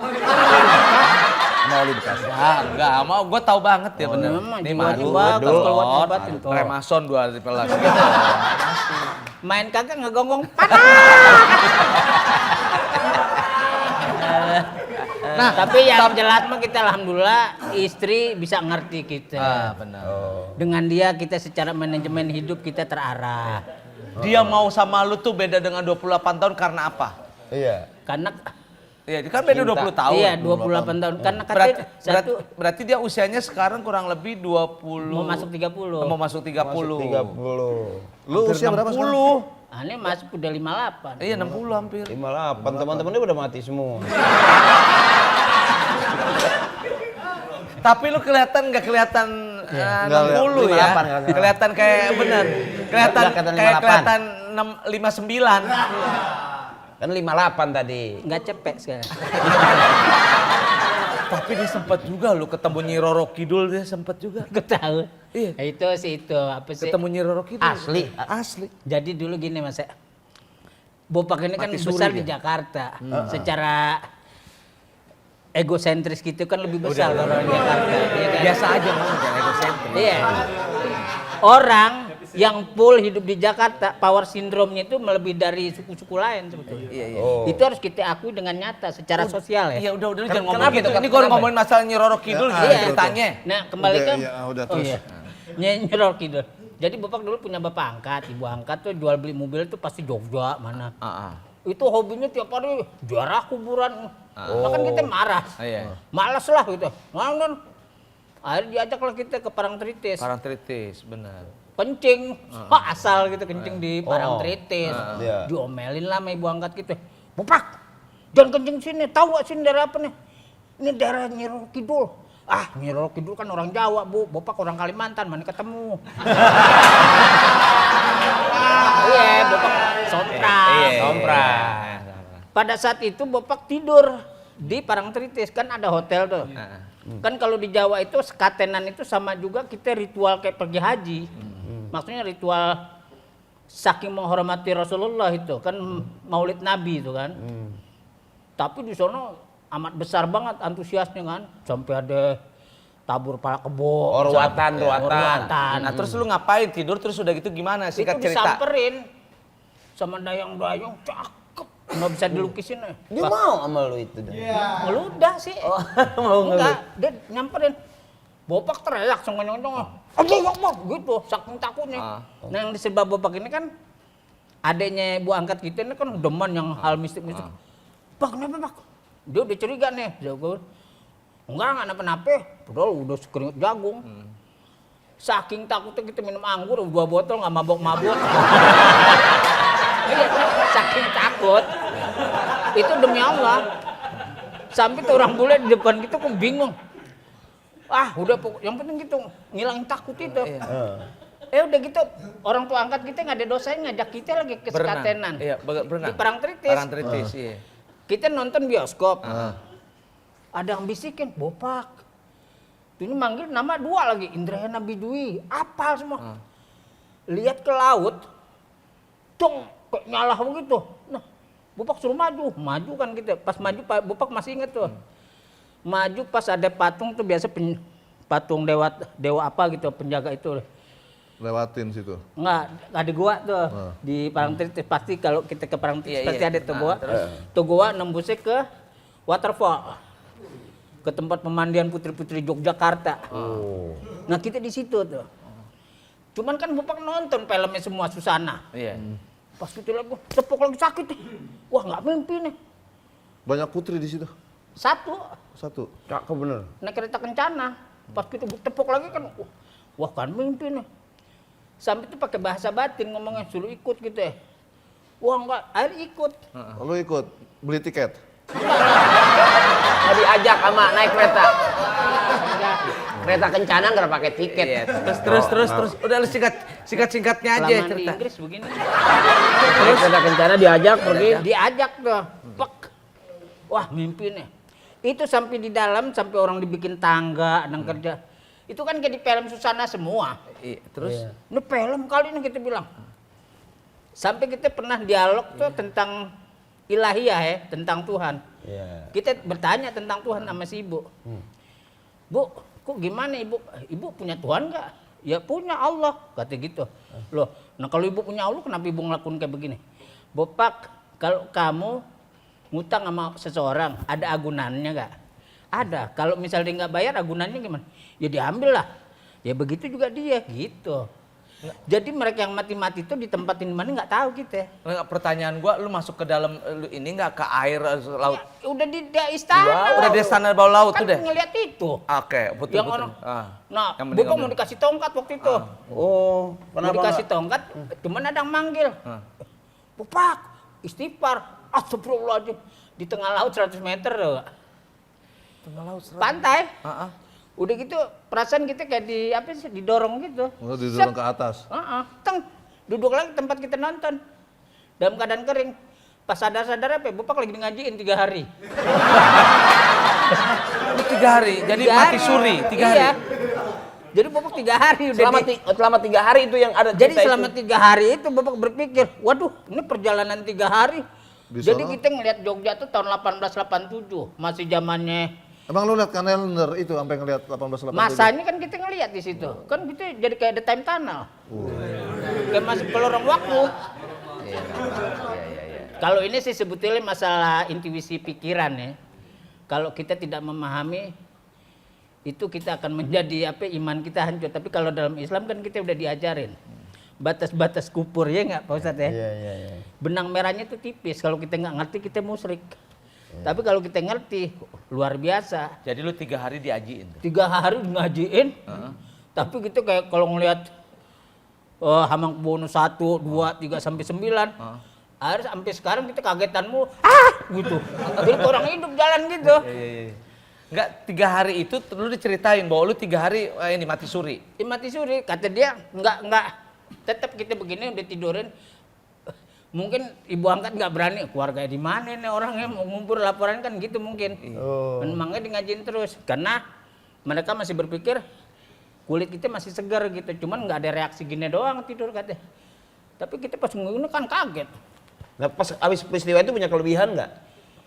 Sama oli bekas. Enggak, mau gua tahu banget ya bener. memang Ini jiwa- madu, jiwa telur, keluar obatin tuh. Remason 2 dipelas gitu. Main kagak ngegonggong panas. Nah, tapi yang jelas mah kita alhamdulillah istri bisa ngerti kita. Benar. Dengan dia kita secara manajemen hidup kita terarah. Dia mau sama lu tuh beda dengan 28 tahun karena apa? Iya. Karena Iya, dia kan beda 20 tahun. iya 28 tahun. Karena Berarti, katanya satu berarti dia usianya sekarang kurang lebih 20. mau masuk 30. Mau masuk 30. 30. Lu usia berapa sekarang? 60. Ah, ini masuk udah 58. Iya, 60 hampir. 58. Teman-temannya udah mati semua. Tapi lu kelihatan nggak kelihatan 60 ya? 58 nggak Kelihatan kayak bener. Kelihatan Nggak kelihatan kayak 58. kelihatan 59. Kan 58 tadi. Nggak cepet sekarang. Tapi dia sempat juga lu ketemu Nyi Roro Kidul, dia sempat juga. Gue tahu. Iya. Nah, itu sih itu apa sih? Ketemu Nyi Roro Kidul. Asli. Asli. Jadi dulu gini Mas. Bopak ini kan Mati suri besar dia. di Jakarta. Secara egosentris gitu kan lebih besar kalau di Jakarta. Iya kan? Biasa aja ngomong jangan egosentris. Iya. Orang yang full hidup di Jakarta, power syndrome-nya itu melebihi dari suku-suku lain sebetulnya. Iya, iya. Itu harus kita akui dengan nyata secara sosial ya. Iya udah jangan ngomong Kenapa gitu. itu? Ini kalau ngomongin masalah Nyi Roro Kidul gitu Iya. ceritanya. Nah, kembali Udah, ke iya, udah, terus. Nyi Roro Kidul. Jadi Bapak dulu punya bapak angkat, ibu angkat tuh jual beli mobil tuh pasti Jogja mana. Itu hobinya tiap hari ziarah kuburan. Bahkan kita marah. Iya. Malas lah gitu. Nonton. Akhirnya diajaklah kita ke Parangtritis. Parangtritis, benar. Kencing, asal gitu kencing di Parangtritis. Iya. Diomelin lah sama ibu angkat gitu. Bapak, jangan kencing sini. Tahu gak sini daerah apa nih? Ini daerah Nyi Roro Kidul. Ah, Nyi Roro Kidul kan orang Jawa, Bu. Bapak orang Kalimantan, mana ketemu. Iya, Bapak sompral. Sompral. Pada saat itu Bapak tidur di Parangtritis, kan ada hotel tuh. Kan kalau di Jawa itu sekatenan itu sama juga kita ritual kayak pergi haji. Maksudnya ritual saking menghormati Rasulullah itu kan Maulid Nabi itu kan. Tapi di sono amat besar banget antusiasnya kan, sampai ada tabur pala kebo, Ruatan. Nah, terus lu ngapain tidur terus udah gitu gimana singkat itu cerita? disamperin sama dayang-dayang cakep, nggak bisa dilukisin. Dia mau sama lu itu. Ngeludah sih. Mau Enggak, dia nyamperin. Bopak teriak sengonyong-nyong. Allahu Akbar gitu, saking takutnya. Nah, yang disebab Bopak ini kan adeknya ibu angkat kita ini kan demen yang hal mistik-mistik. Pak, kenapa, Pak? Dia udah curiga nih. Enggak napa-napa. Padahal udah sekeringat jagung. Saking takutnya kita minum anggur 2 botol nggak mabok-mabok. Saking takut. Itu demi Allah. Sampai tuh orang bule di depan gitu kok bingung. Ah, udah yang penting gitu ngilangin takut itu. Udah gitu orang tua angkat kita nggak ada dosanya ngajak kita lagi ke sekatenan. Iya, berenang. Di Parangtritis. Parangtritis, iya. Kita nonton bioskop. Ada yang bisikin, Bopak. Ini manggil nama 2 lagi, Indrayana Bidui. Apal semua. Lihat ke laut. Dong, kok nyalah begitu. Nah, Bopak suruh maju. Maju kan kita. Pas maju, Bopak masih inget tuh. Maju pas ada patung tuh biasa patung dewa apa gitu, penjaga itu. Lewatin situ. Enggak, ada gua tuh di Parangtritis. Pasti kalau kita ke Parangtritis pasti ada tuh gua. Tuh gua nembusnya ke waterfall. Ke tempat pemandian putri-putri Yogyakarta. Nah, kita di situ tuh. Cuman kan Bapak nonton filmnya semua Susana. Iya. Pas gitu lagi, tepuk lagi sakit nih. Wah, nggak mimpi nih. Banyak putri di situ. Satu, Cakep bener. naik kereta kencana. Pas gitu tepuk lagi kan, wah kan mimpi nih. Sampai itu pakai bahasa batin ngomongnya, suruh ikut gitu ya. Wah enggak, akhirnya ikut. Lu ikut beli tiket. Nggak diajak sama naik kereta. Kereta kencana nggak pakai tiket. Iya. Terus. Udah lu singkat-singkatnya aja Kelamaan di cerita. Inggris begini. Naik kereta kencana diajak pergi. Diajak tuh, pek. Wah mimpi nih. Itu sampai di dalam, sampai orang dibikin tangga, dan kerja. Itu kan kayak di film Susana semua. Iya, terus Ini film kali ini kita bilang. Sampai kita pernah dialog tuh tentang ilahiyah ya, tentang Tuhan. Kita bertanya tentang Tuhan sama si ibu. Bu, kok gimana ibu? Ibu punya Tuhan nggak? Ya punya Allah, kata gitu. Loh, nah kalau ibu punya Allah kenapa ibu ngelakuin kayak begini? Bopak, kalau kamu ngutang sama seseorang, ada agunannya nggak? Ada. Kalau misalnya dia nggak bayar, agunannya gimana? Ya diambil lah. Ya begitu juga dia, gitu. Jadi mereka yang mati-mati itu ditempatin di mana nggak tahu kita. nggak, pertanyaan gua, lu masuk ke dalam lu ini nggak ke air laut? Ya, udah di istana. Udah di istana bawah laut kan tuh deh. ngeliat itu. Oke, betul. Yang orang, nah, yang penting Bapak nggak mau dikasih tongkat waktu itu. Oh, Mau dikasih tongkat, cuman ada yang manggil. Bapak, istighfar. Astagfirullahaladzim. Di tengah laut 100 meter loh. Tengah laut. Pantai. Udah gitu perasaan kita kayak didorong gitu. Lu didorong ke atas. Teng, duduk lagi tempat kita nonton. Dalam keadaan kering. Pas sadar-sadar Bapak lagi ngajiin 3 hari. Lu 3 hari, jadi mati suri 3 hari. Iya. Jadi Bapak 3 hari udah Selama 3 hari itu yang ada Jadi cerita selama itu. 3 hari itu Bapak berpikir, waduh ini perjalanan 3 hari Di Jadi sono? kita ngelihat Jogja tuh tahun 1887, masih zamannya Emang lu lihat kalender itu sampai ngelihat 1887? masanya kan kita ngelihat di situ. Kan kita jadi kayak the time tunnel. Kayak masih pelorong waktu. Iya. Kalau ini sih sebetulnya masalah intuisi pikiran ya. Kalau kita tidak memahami itu kita akan menjadi apa iman kita hancur. Tapi kalau dalam Islam kan kita udah diajarin batas-batas kupur ya nggak Pak Ustadz ya. Iya. Benang merahnya itu tipis. Kalau kita nggak ngerti kita musyrik. Tapi kalau kita ngerti luar biasa. Jadi lu 3 hari diajiin tuh. 3 hari ngajiin. Tapi gitu kayak kalau ngelihat Hamengkubuwono 1, 2, 3 sampai 9. Akhirnya sampai sekarang kita kagetanmu gitu. Jadi orang hidup jalan gitu. Iya. Enggak, 3 hari itu lu diceritain bahwa lu 3 hari ini mati suri. Mati suri kata dia enggak tetap kita begini udah tidurin. Mungkin ibu angkat nggak berani, keluarga di mana nih orangnya mau ngumpul laporan kan gitu mungkin. Memangnya di ngajiin terus karena mereka masih berpikir kulit kita masih segar gitu, cuman nggak ada reaksi gini doang tidur katanya. Tapi kita pas ngeliatnya kan kaget. Nah pas abis peristiwa itu punya kelebihan nggak?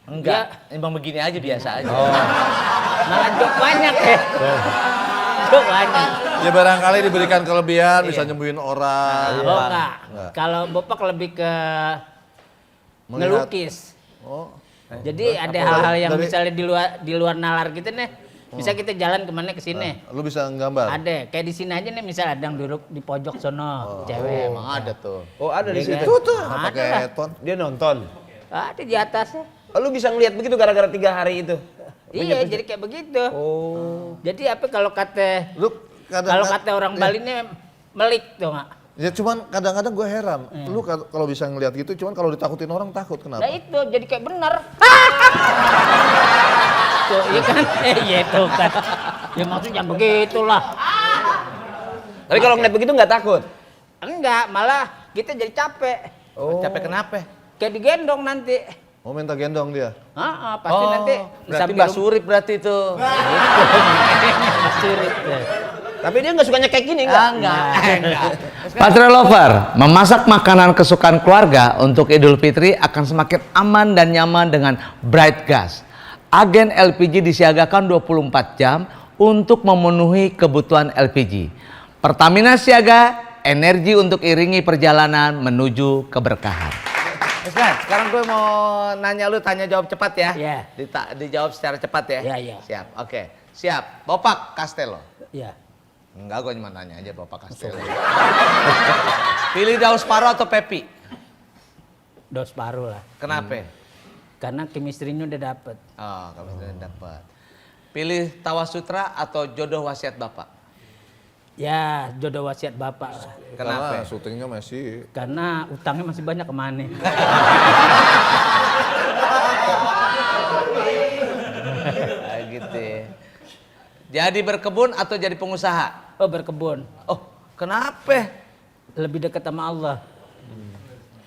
Enggak, emang begini aja biasa aja. Malah jok banyak ya. Jok banyak. Ya barangkali diberikan kelebihan bisa nyembuhin orang. Oh enggak. Kalau Bapak lebih ke Melihat. ngelukis. Oh. Jadi ada hal-hal yang Dari- misalnya di luar nalar gitu nih. Bisa kita jalan kemana ke sini. Lu bisa nggambar? Ada, kayak di sini aja nih misal ada yang duduk di pojok sono, cewek. Emang ada tuh. Oh ada di Iya situ. kan? Tuh, Ada pakai lah. headphone. Dia nonton. Ada di atasnya. Oh, lu bisa ngeliat begitu gara-gara 3 hari itu. Iya, jadi kayak begitu. Oh. Jadi apa kalau kata Lu kalau kata orang Bali ini melik tuh nggak? Ya cuman kadang-kadang gue heran. Lu kalau bisa ngeliat gitu cuman kalau ditakutin orang takut Nah kenapa? itu jadi kayak bener. Tuh, iya kan? Iya itu kan. Ya maksudnya begitulah. Tapi kalau ngeliat begitu nggak takut? Enggak, malah kita jadi capek. Capek kenapa? Kayak digendong nanti. Mau minta gendong dia. Pasti nanti berarti sambil Mbak Surip berarti itu. surit. Tapi dia nggak sukanya kayak gini nggak? Enggak. Patre Lover, memasak makanan kesukaan keluarga untuk Idul Fitri akan semakin aman dan nyaman dengan Bright Gas. Agen LPG disiagakan 24 jam untuk memenuhi kebutuhan LPG. Pertamina siaga, energi untuk iringi perjalanan menuju keberkahan. Kan, sekarang gue mau nanya lu, tanya jawab cepat ya. Iya. Dijawab secara cepat ya. Iya. Siap, oke. Siap. Bapak Castello. Iya. Enggak, gue cuma nanya aja Bapak Castello. Pilih daun separuh atau Pepi? Dos paru lah. Kenapa? Karena chemistry-nya udah dapet. Oh, kamu sudah dapat. Pilih Tawa Sutra atau Jodoh Wasiat Bapak? Ya, jodoh wasiat bapak lah. Kenapa? Karena syutingnya masih. Karena utangnya masih banyak kemana. Gitu ya. Jadi berkebun atau jadi pengusaha? Oh, berkebun. Oh, kenapa? Lebih dekat sama Allah.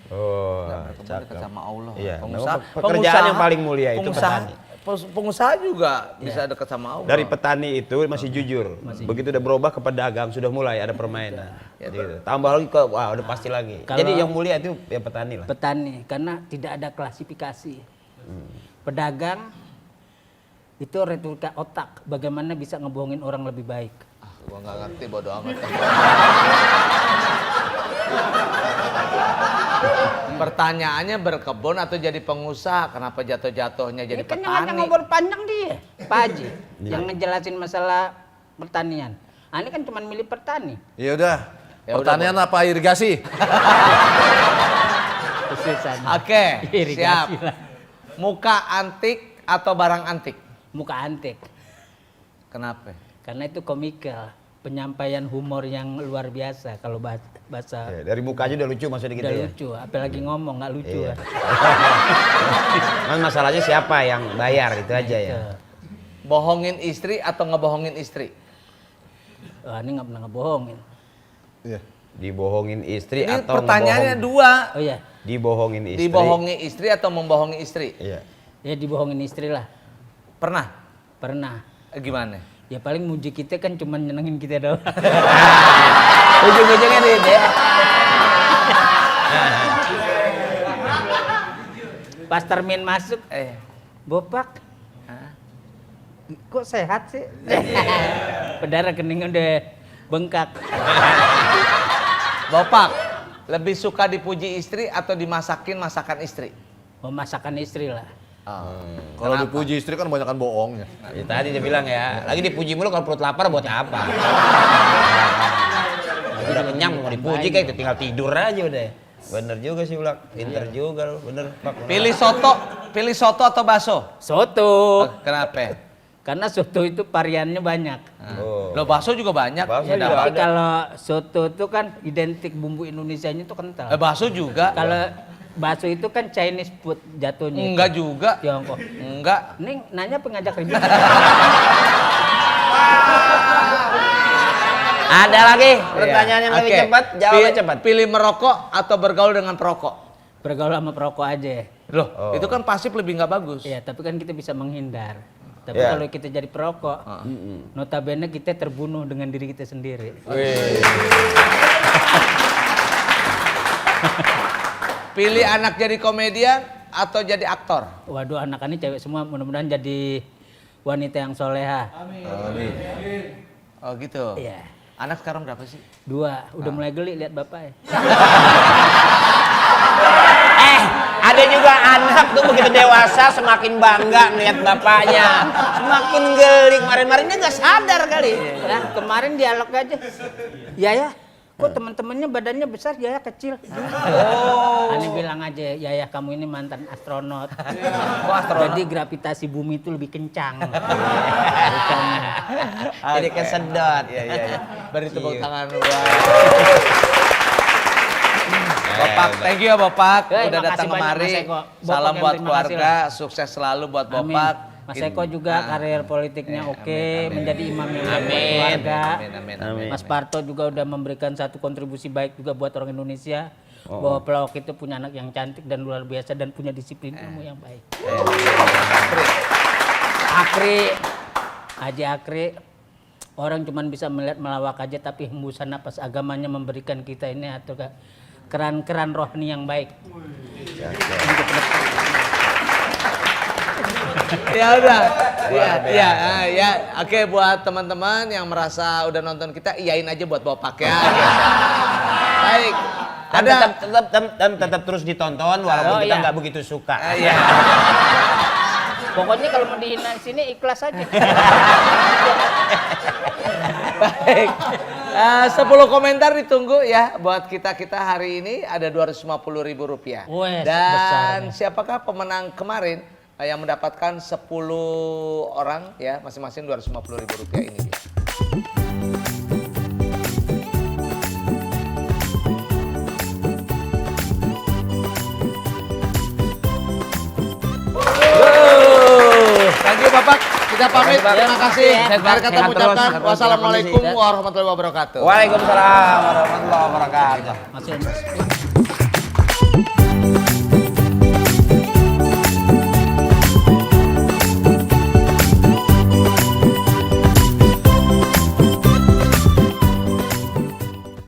Oh, Dekat sama Allah. Iya, Pengusaha, memang pekerjaan yang paling mulia itu petani. Pengusaha juga bisa dekat sama Allah. Dari petani itu masih jujur. Begitu udah berubah ke pedagang sudah mulai ada permainan. Gitu. Tambah lagi ke wah udah pasti lagi. Kalau- Jadi yang mulia itu ya petani lah. Petani, karena tidak ada klasifikasi. Pedagang itu retorika otak. Bagaimana bisa ngebohongin orang lebih baik. Gua nggak ngerti, bodo amat. Pertanyaannya berkebun atau jadi pengusaha? Kenapa jatuh-jatuhnya jadi Kan yang ngajak petani? ngobrol panjang dia, Pak Haji. Yang ngejelasin masalah pertanian. Ah, ini kan cuma milih petani. Ya udah. Ya udah, Pertanian apa irigasi? Kesusahan. Oke, Irigasi siap. lah. Muka antik atau barang antik? Muka antik. Kenapa? Karena itu komikal. Penyampaian humor yang luar biasa kalau bahasa Ya, dari muka aja udah lucu maksudnya gitu udah ya. lucu, apalagi ngomong nggak lucu. Iya. Kan? Kan masalahnya siapa yang bayar itu aja ya. Itu. Bohongin istri atau ngebohongin istri? Wah, ini nggak pernah ngebohongin. Iya. Dibohongin istri Ini atau pertanyaannya ngebohong- dua. Oh iya, Dibohongin istri. Dibohongi istri atau membohongi istri? Iya. ya dibohongin istri lah. Pernah? Pernah. Gimana? Ya paling muji kita kan cuma nyenengin kita doang. Ujung-ujungnya dia. Pas termin masuk, Bopak, kok sehat sih? Padahal rekening udah bengkak. Bopak, lebih suka dipuji istri atau dimasakin masakan istri? Masakan istri lah. Kalau dipuji istri kan kebanyakan bohongnya. Ya, tadi dia bilang ya, lagi dipuji mulu kalau perut lapar buat apa? Udah kenyang mau dipuji kayak tinggal tidur aja udah. Bener juga sih Ulak, pinter juga lu, bener Pak. Pilih soto atau bakso? Soto. Kenapa? Karena soto itu variannya banyak. Lo bakso juga banyak. Bakso Ya, juga tapi ada. kalau soto itu kan identik bumbu Indonesianya itu kental. Bakso juga. Kalau bakso itu kan Chinese food jatuhnya. itu. Enggak juga. Tiongkok. Enggak. Ini nanya pengajak ribut. Ada lagi pertanyaan yang lebih Oke. cepat, jawabnya cepat. Pilih merokok atau bergaul dengan perokok? Bergaul sama perokok aja. Loh, itu kan pasif lebih nggak bagus. Iya, tapi kan kita bisa menghindar. Tapi Iya. kalau kita jadi perokok, notabene kita terbunuh dengan diri kita sendiri. Pilih anak jadi komedian atau jadi aktor? Waduh, anak-anak ini cewek semua, mudah-mudahan jadi wanita yang soleha. Oh gitu. Iya. Anak sekarang berapa sih? 2, udah mulai geli lihat bapak ya. Ada juga anak tuh begitu dewasa semakin bangga melihat bapaknya. Semakin geli, kemarin-kemarin dia nggak sadar kali. Nah, kemarin dialog aja. Ya, kok teman-temannya badannya besar, Yaya kecil. Ani bilang aja, Yaya kamu ini mantan astronot. Jadi gravitasi bumi itu lebih kencang. Jadi kesedot. Iya. Beri tepuk tangan buat Bapak. Thank you ya Bapak, udah makasih datang banyak, kemari. Mas Eko. Bapak Salam yang buat terima keluarga, kasih sukses selalu buat Amin. Bapak. Mas Eko juga karir politiknya oke, menjadi imam yang baik buat Amin. keluarga. Amin. Mas Parto juga udah memberikan satu kontribusi baik juga buat orang Indonesia. Bahwa pelawak itu punya anak yang cantik dan luar biasa dan punya disiplin ilmu yang baik. Akri, Haji Akri, orang cuma bisa melihat melawak aja tapi hembusan napas agamanya memberikan kita ini atau keran-keran rohani yang baik. Ya udah. Ya. Oke, buat teman-teman yang merasa udah nonton kita, iyain aja buat Bapak ya. Baik. Tetap terus ditonton walaupun kita nggak begitu suka. Iya. Pokoknya kalau mau dihina di sini ikhlas aja. Baik. 10 komentar ditunggu ya buat kita hari ini ada Rp250.000. Wes, Dan besar. siapakah pemenang kemarin yang mendapatkan 10 orang ya masing-masing Rp250.000 ini dia. Thank you Bapak. Kita pamit. Terima kasih. Mari kita Sehat ucapkan terus. wassalamualaikum warahmatullahi wabarakatuh. Waalaikumsalam warahmatullahi wabarakatuh. Masih